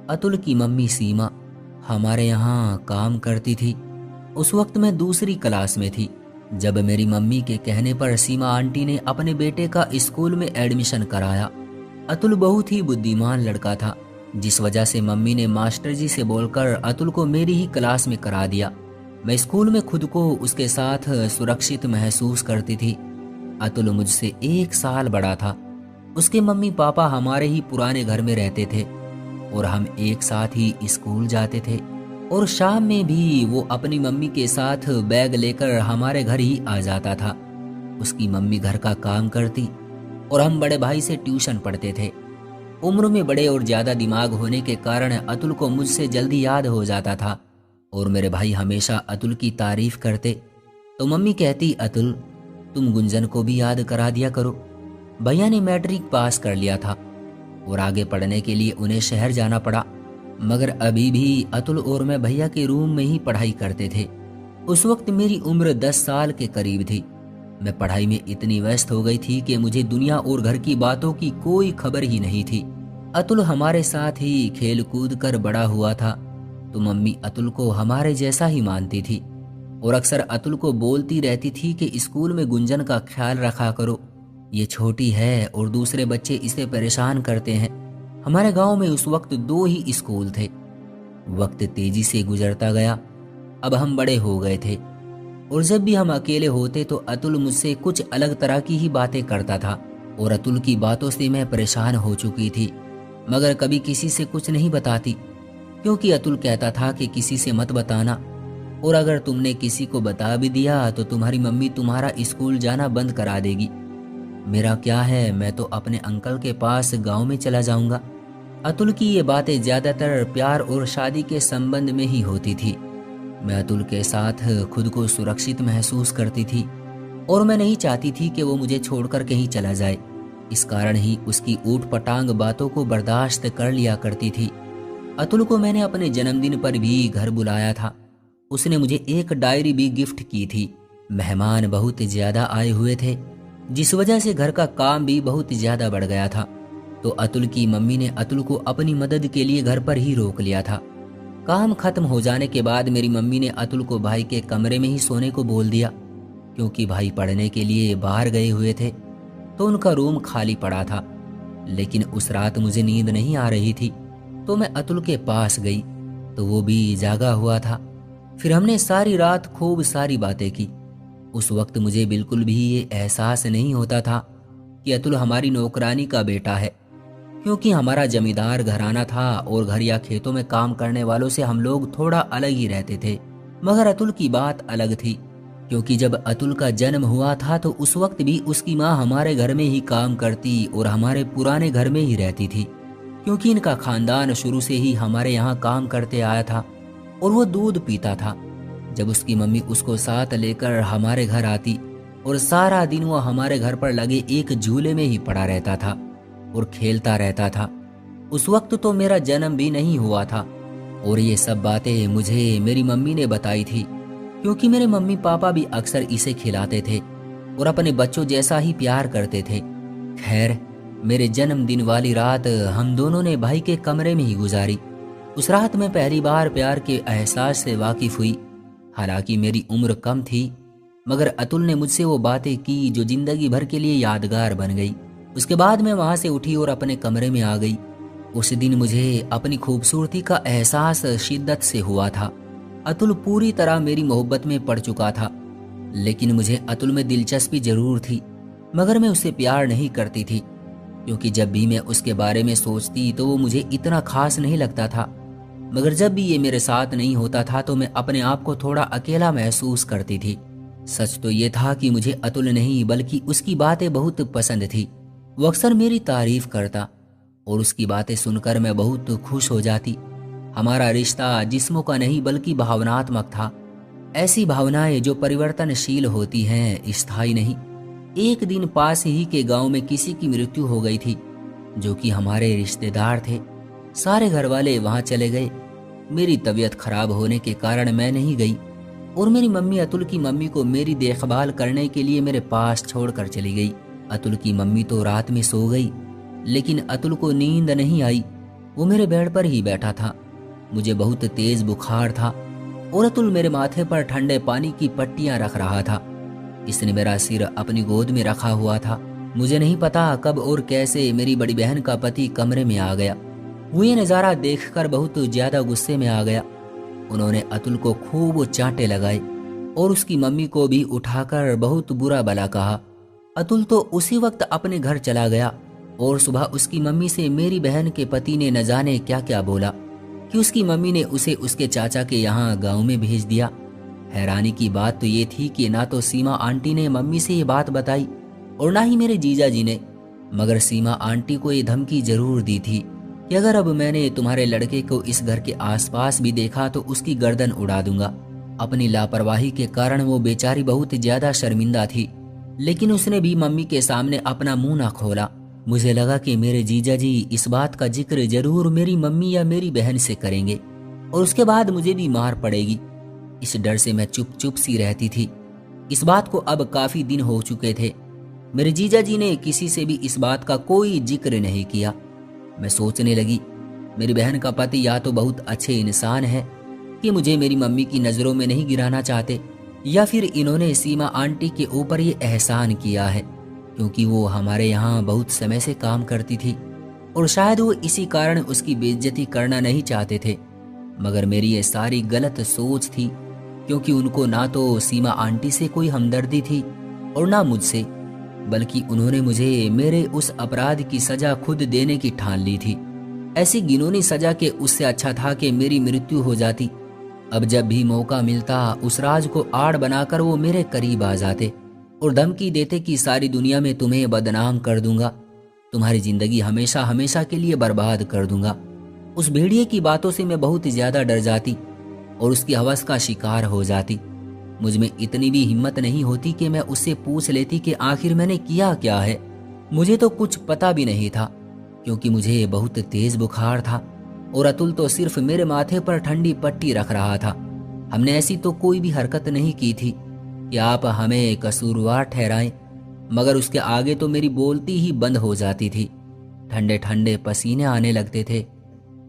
अतुल की मम्मी सीमा हमारे यहाँ काम करती थी। उस वक्त मैं दूसरी क्लास में थी जब मेरी मम्मी के कहने पर सीमा आंटी ने अपने बेटे का स्कूल में एडमिशन कराया। अतुल बहुत ही बुद्धिमान लड़का था, जिस वजह से मम्मी ने मास्टर जी से बोलकर अतुल को मेरी ही क्लास में करा दिया। मैं स्कूल में खुद को उसके साथ सुरक्षित महसूस करती थी। अतुल मुझसे 1 साल बड़ा था। उसके मम्मी पापा हमारे ही पुराने घर में रहते थे और हम एक साथ ही स्कूल जाते थे, और शाम में भी वो अपनी मम्मी के साथ बैग लेकर हमारे घर ही आ जाता था। उसकी मम्मी घर का काम करती और हम बड़े भाई से ट्यूशन पढ़ते थे। उम्र में बड़े और ज्यादा दिमाग होने के कारण अतुल को मुझसे जल्दी याद हो जाता था, और मेरे भाई हमेशा अतुल की तारीफ करते तो मम्मी कहती, अतुल तुम गुंजन को भी याद करा दिया करो। भैया ने मैट्रिक पास कर लिया था और आगे पढ़ने के लिए उन्हें शहर जाना पड़ा, मगर अभी भी अतुल और मैं भैया के रूम में ही पढ़ाई करते थे। उस वक्त मेरी उम्र 10 साल के करीब थी। मैं पढ़ाई में इतनी व्यस्त हो गई थी कि मुझे दुनिया और घर की बातों की कोई खबर ही नहीं थी। अतुल हमारे साथ ही खेल कूद कर बड़ा हुआ था, तो मम्मी अतुल को हमारे जैसा ही मानती थी और अक्सर अतुल को बोलती रहती थी कि स्कूल में गुंजन का ख्याल रखा करो, ये छोटी है और दूसरे बच्चे इसे परेशान करते हैं। हमारे गांव में उस वक्त 2 ही स्कूल थे। वक्त तेजी से गुजरता गया। अब हम बड़े हो गए थे और जब भी हम अकेले होते तो अतुल मुझसे कुछ अलग तरह की ही बातें करता था, और अतुल की बातों से मैं परेशान हो चुकी थी, मगर कभी किसी से कुछ नहीं बताती, क्योंकि अतुल कहता था कि किसी से मत बताना, और अगर तुमने किसी को बता भी दिया तो तुम्हारी मम्मी तुम्हारा स्कूल जाना बंद करा देगी। मेरा क्या है, मैं तो अपने अंकल के पास गांव में चला जाऊंगा। अतुल की ये बातें ज्यादातर प्यार और शादी के संबंध में ही होती थी। मैं अतुल के साथ खुद को सुरक्षित महसूस करती थी और मैं नहीं चाहती थी कि वो मुझे छोड़कर कहीं चला जाए। इस कारण ही उसकी ऊट पटांग बातों को बर्दाश्त कर लिया करती थी। अतुल को मैंने अपने जन्मदिन पर भी घर बुलाया था। उसने मुझे एक डायरी भी गिफ्ट की थी। मेहमान बहुत ज्यादा आए हुए थे, जिस वजह से घर का काम भी बहुत ज्यादा बढ़ गया था, तो अतुल की मम्मी ने अतुल को अपनी मदद के लिए घर पर ही रोक लिया था। काम खत्म हो जाने के बाद मेरी मम्मी ने अतुल को भाई के कमरे में ही सोने को बोल दिया, क्योंकि भाई पढ़ने के लिए बाहर गए हुए थे तो उनका रूम खाली पड़ा था। लेकिन उस रात मुझे नींद नहीं आ रही थी, तो मैं अतुल के पास गई तो वो भी जागा हुआ था। फिर हमने सारी रात खूब सारी बातें की। उस वक्त मुझे बिल्कुल भी ये एहसास नहीं होता था कि अतुल हमारी नौकरानी का बेटा है, क्योंकि हमारा जमींदार घराना था और घर या खेतों में काम करने वालों से हम लोग थोड़ा अलग ही रहते थे। मगर अतुल की बात अलग थी, क्योंकि जब अतुल का जन्म हुआ था तो उस वक्त भी उसकी माँ हमारे घर में ही काम करती और हमारे पुराने घर में ही रहती थी, क्योंकि इनका खानदान शुरू से ही हमारे यहाँ काम करते आया था और वो दूध पीता था। जब उसकी मम्मी उसको साथ लेकर हमारे घर आती और सारा दिन वो हमारे घर पर लगे एक झूले में ही पड़ा रहता था और खेलता रहता था। उस वक्त तो मेरा जन्म भी नहीं हुआ था, और ये सब बातें मुझे मेरी मम्मी ने बताई थी, क्योंकि मेरे मम्मी पापा भी अक्सर इसे खिलाते थे और अपने बच्चों जैसा ही प्यार करते थे। खैर, मेरे जन्मदिन वाली रात हम दोनों ने भाई के कमरे में ही गुजारी। उस रात मैं पहली बार प्यार के एहसास से वाकिफ हुई। हालांकि मेरी उम्र कम थी, मगर अतुल ने मुझसे वो बातें की जो जिंदगी भर के लिए यादगार बन गई। उसके बाद मैं वहां से उठी और अपने कमरे में आ गई। उस दिन मुझे अपनी खूबसूरती का एहसास शिद्दत से हुआ था। अतुल पूरी तरह मेरी मोहब्बत में पड़ चुका था, लेकिन मुझे अतुल में दिलचस्पी जरूर थी, मगर मैं उससे प्यार नहीं करती थी, क्योंकि जब भी मैं उसके बारे में सोचती तो वो मुझे इतना खास नहीं लगता था। मगर जब भी ये मेरे साथ नहीं होता था तो मैं अपने आप को थोड़ा अकेला महसूस करती थी। सच तो ये था कि मुझे अतुल नहीं बल्कि उसकी बातें बहुत पसंद थी। वो अक्सर मेरी तारीफ करता और उसकी बातें सुनकर मैं बहुत खुश हो जाती। हमारा रिश्ता जिस्मों का नहीं बल्कि भावनात्मक था। ऐसी भावनाएं जो परिवर्तनशील होती हैं, स्थायी नहीं। एक दिन पास ही के गांव में किसी की मृत्यु हो गई थी, जो कि हमारे रिश्तेदार थे। सारे घर वाले वहां चले गए। मेरी तबीयत खराब होने के कारण मैं नहीं गई और मेरी मम्मी अतुल की मम्मी को मेरी देखभाल करने के लिए मेरे पास छोड़कर चली गई। अतुल की मम्मी तो रात में सो गई, लेकिन अतुल को नींद नहीं आई। वो मेरे बेड पर ही बैठा था। मुझे बहुत तेज बुखार था और अतुल मेरे माथे पर ठंडे पानी की पट्टियां रख रहा था। इसने मेरा सिर अपनी गोद में रखा हुआ था। मुझे नहीं पता कब और कैसे मेरी बड़ी बहन का पति कमरे में आ गया। वो ये नज़ारा देखकर बहुत ज्यादा गुस्से में आ गया। उन्होंने अतुल को खूब चांटे लगाए और उसकी मम्मी को भी उठाकर बहुत बुरा भला कहा। अतुल तो उसी वक्त अपने घर चला गया और सुबह उसकी मम्मी से मेरी बहन के पति ने न जाने क्या क्या बोला कि उसकी मम्मी ने उसे उसके चाचा के यहाँ गांव में भेज दिया। हैरानी की बात तो ये थी कि ना तो सीमा आंटी ने मम्मी से ये बात बताई और ना ही मेरे जीजा जी ने, मगर सीमा आंटी को ये धमकी जरूर दी थी कि अगर अब मैंने तुम्हारे लड़के को इस घर के आसपास भी देखा तो उसकी गर्दन उड़ा दूंगा। अपनी लापरवाही के कारण वो बेचारी बहुत ज्यादा शर्मिंदा थी, लेकिन उसने भी मम्मी के सामने अपना मुंह ना खोला। मुझे लगा कि मेरे जीजा जी इस बात का जिक्र जरूर मेरी मम्मी या मेरी बहन से करेंगे और उसके बाद मुझे भी मार पड़ेगी। इस डर से मैं चुप चुप सी रहती थी। इस बात को अब काफी दिन हो चुके थे। मेरे जीजा जी ने किसी से भी इस बात का कोई जिक्र नहीं किया। मैं सोचने लगी, मेरी बहन का पति या तो बहुत अच्छे इंसान है कि मुझे मेरी मम्मी की नज़रों में नहीं गिराना चाहते, या फिर इन्होंने सीमा आंटी के ऊपर ये एहसान किया है क्योंकि वो हमारे यहाँ बहुत समय से काम करती थी और शायद वो इसी कारण उसकी बेइज्जती करना नहीं चाहते थे। मगर मेरी ये सारी गलत सोच थी क्योंकि उनको ना तो सीमा आंटी से कोई हमदर्दी थी और ना मुझसे, बल्कि उन्होंने मुझे मेरे उस अपराध की सजा खुद देने की ठान ली थी। ऐसी घिनौनी सजा के उससे अच्छा था कि मेरी मृत्यु हो जाती। अब जब भी मौका मिलता उस राज को आड़ बनाकर वो मेरे करीब आ जाते और धमकी देते कि सारी दुनिया में तुम्हें बदनाम कर दूंगा, तुम्हारी जिंदगी हमेशा हमेशा के लिए बर्बाद कर दूंगा। उस भेड़िए की बातों से मैं बहुत ज्यादा डर जाती और उसकी हवस का शिकार हो जाती। मुझ में इतनी भी हिम्मत नहीं होती कि मैं उससे पूछ लेती कि आखिर मैंने किया क्या है। मुझे तो कुछ पता भी नहीं था क्योंकि मुझे बहुत तेज बुखार था और अतुल तो सिर्फ मेरे माथे पर ठंडी पट्टी रख रहा था। हमने ऐसी तो कोई भी हरकत नहीं की थी कि आप हमें कसूरवार ठहराएं, मगर उसके आगे तो मेरी बोलती ही बंद हो जाती थी। ठंडे ठंडे पसीने आने लगते थे,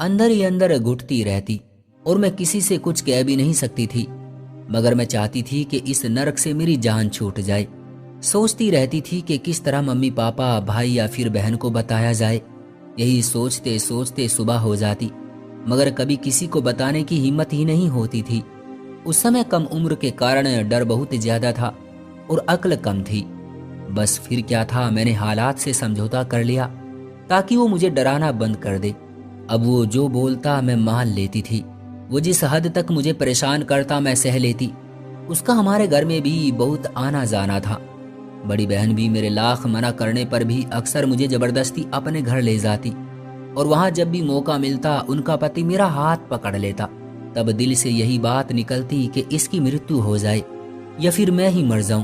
अंदर ही अंदर घुटती रहती और मैं किसी से कुछ कह भी नहीं सकती थी। मगर मैं चाहती थी कि इस नरक से मेरी जान छूट जाए। सोचती रहती थी कि किस तरह मम्मी पापा भाई या फिर बहन को बताया जाए। यही सोचते सोचते सुबह हो जाती, मगर कभी किसी को बताने की हिम्मत ही नहीं होती थी। उस समय कम उम्र के कारण डर बहुत ज्यादा था और अक्ल कम थी। बस फिर क्या था, मैंने हालात से समझौता कर लिया ताकि वो मुझे डराना बंद कर दे। अब वो जो बोलता मैं मान लेती थी। वो जिस हद तक मुझे परेशान करता मैं सह लेती। उसका हमारे घर में भी बहुत आना जाना था। बड़ी बहन भी मेरे लाख मना करने पर भी अक्सर मुझे जबरदस्ती अपने घर ले जाती और वहां जब भी मौका मिलता उनका पति मेरा हाथ पकड़ लेता। तब दिल से यही बात निकलती कि इसकी मृत्यु हो जाए या फिर मैं ही मर जाऊं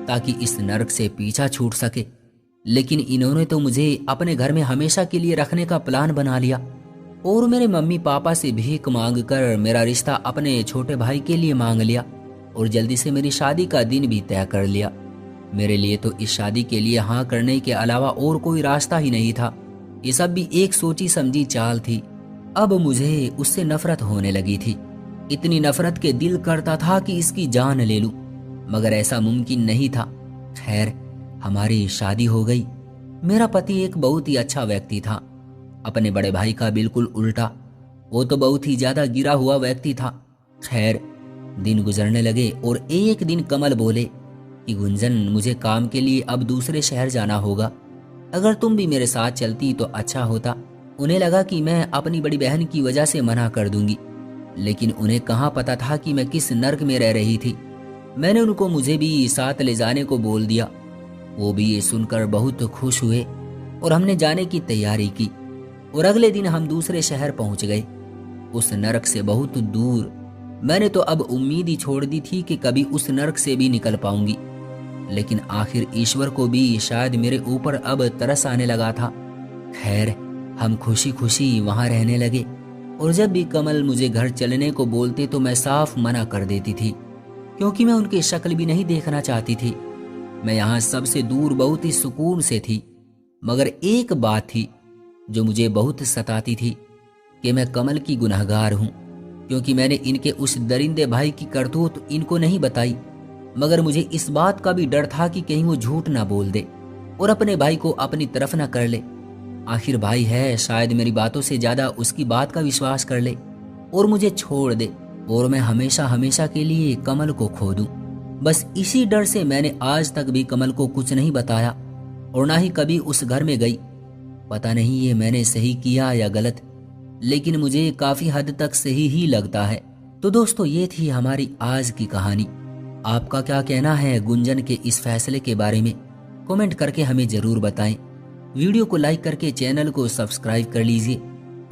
ताकि इस नरक से पीछा छूट सके। लेकिन इन्होंने तो मुझे अपने घर में हमेशा के लिए रखने का प्लान बना लिया और मेरे मम्मी पापा से भीख मांग कर मेरा रिश्ता अपने छोटे भाई के लिए मांग लिया और जल्दी से मेरी शादी का दिन भी तय कर लिया। मेरे लिए तो इस शादी के लिए हाँ करने के अलावा और कोई रास्ता ही नहीं था। ये सब भी एक सोची समझी चाल थी। अब मुझे उससे नफरत होने लगी थी। इतनी नफरत के दिल करता था कि इसकी जान ले लूं, मगर ऐसा मुमकिन नहीं था। खैर, हमारी शादी हो गई। मेरा पति एक बहुत ही अच्छा व्यक्ति था, अपने बड़े भाई का बिल्कुल उल्टा। वो तो बहुत ही ज्यादा गिरा हुआ व्यक्ति था। खैर, दिन गुजरने लगे और एक दिन कमल बोले कि गुंजन, मुझे काम के लिए अब दूसरे शहर जाना होगा, अगर तुम भी मेरे साथ चलती तो अच्छा होता। उन्हें लगा कि मैं अपनी बड़ी बहन की वजह से मना कर दूंगी, लेकिन उन्हें कहाँ पता था कि मैं किस नर्क में रह रही थी। मैंने उनको मुझे भी साथ ले जाने को बोल दिया। वो भी ये सुनकर बहुत खुश हुए और हमने जाने की तैयारी की और अगले दिन हम दूसरे शहर पहुंच गए, उस नरक से बहुत दूर। मैंने तो अब उम्मीद ही छोड़ दी थी कि कभी उस नरक से भी निकल पाऊंगी, लेकिन आखिर ईश्वर को भी शायद मेरे ऊपर अब तरस आने लगा था। खैर, हम खुशी खुशी वहां रहने लगे और जब भी कमल मुझे घर चलने को बोलते तो मैं साफ मना कर देती थी, क्योंकि मैं उनकी शक्ल भी नहीं देखना चाहती थी। मैं यहाँ सबसे दूर बहुत ही सुकून से थी, मगर एक बात थी जो मुझे बहुत सताती थी। कि मैं कमल की गुनहगार हूँ, क्योंकि मैंने इनके उस दरिंदे भाई की करतूत इनको नहीं बताई। मगर मुझे इस बात का भी डर था कि कहीं वो झूठ ना बोल दे और अपने भाई को अपनी तरफ ना कर ले। आखिर भाई है, शायद मेरी बातों से ज्यादा उसकी बात का विश्वास कर ले और मुझे छोड़ दे और मैं हमेशा हमेशा के लिए कमल को खो दूं। बस इसी डर से मैंने आज तक भी कमल को कुछ नहीं बताया और ना ही कभी उस घर में गई। पता नहीं ये मैंने सही किया या गलत, लेकिन मुझे काफी हद तक सही ही लगता है। तो दोस्तों, ये थी हमारी आज की कहानी। आपका क्या कहना है गुंजन के इस फैसले के बारे में? कमेंट करके हमें जरूर बताएं। वीडियो को लाइक करके चैनल को सब्सक्राइब कर लीजिए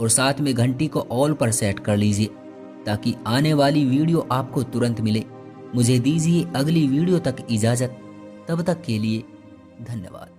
और साथ में घंटी को ऑल पर सेट कर लीजिए ताकि आने वाली वीडियो आपको तुरंत मिले। मुझे दीजिए अगली वीडियो तक इजाजत। तब तक के लिए धन्यवाद।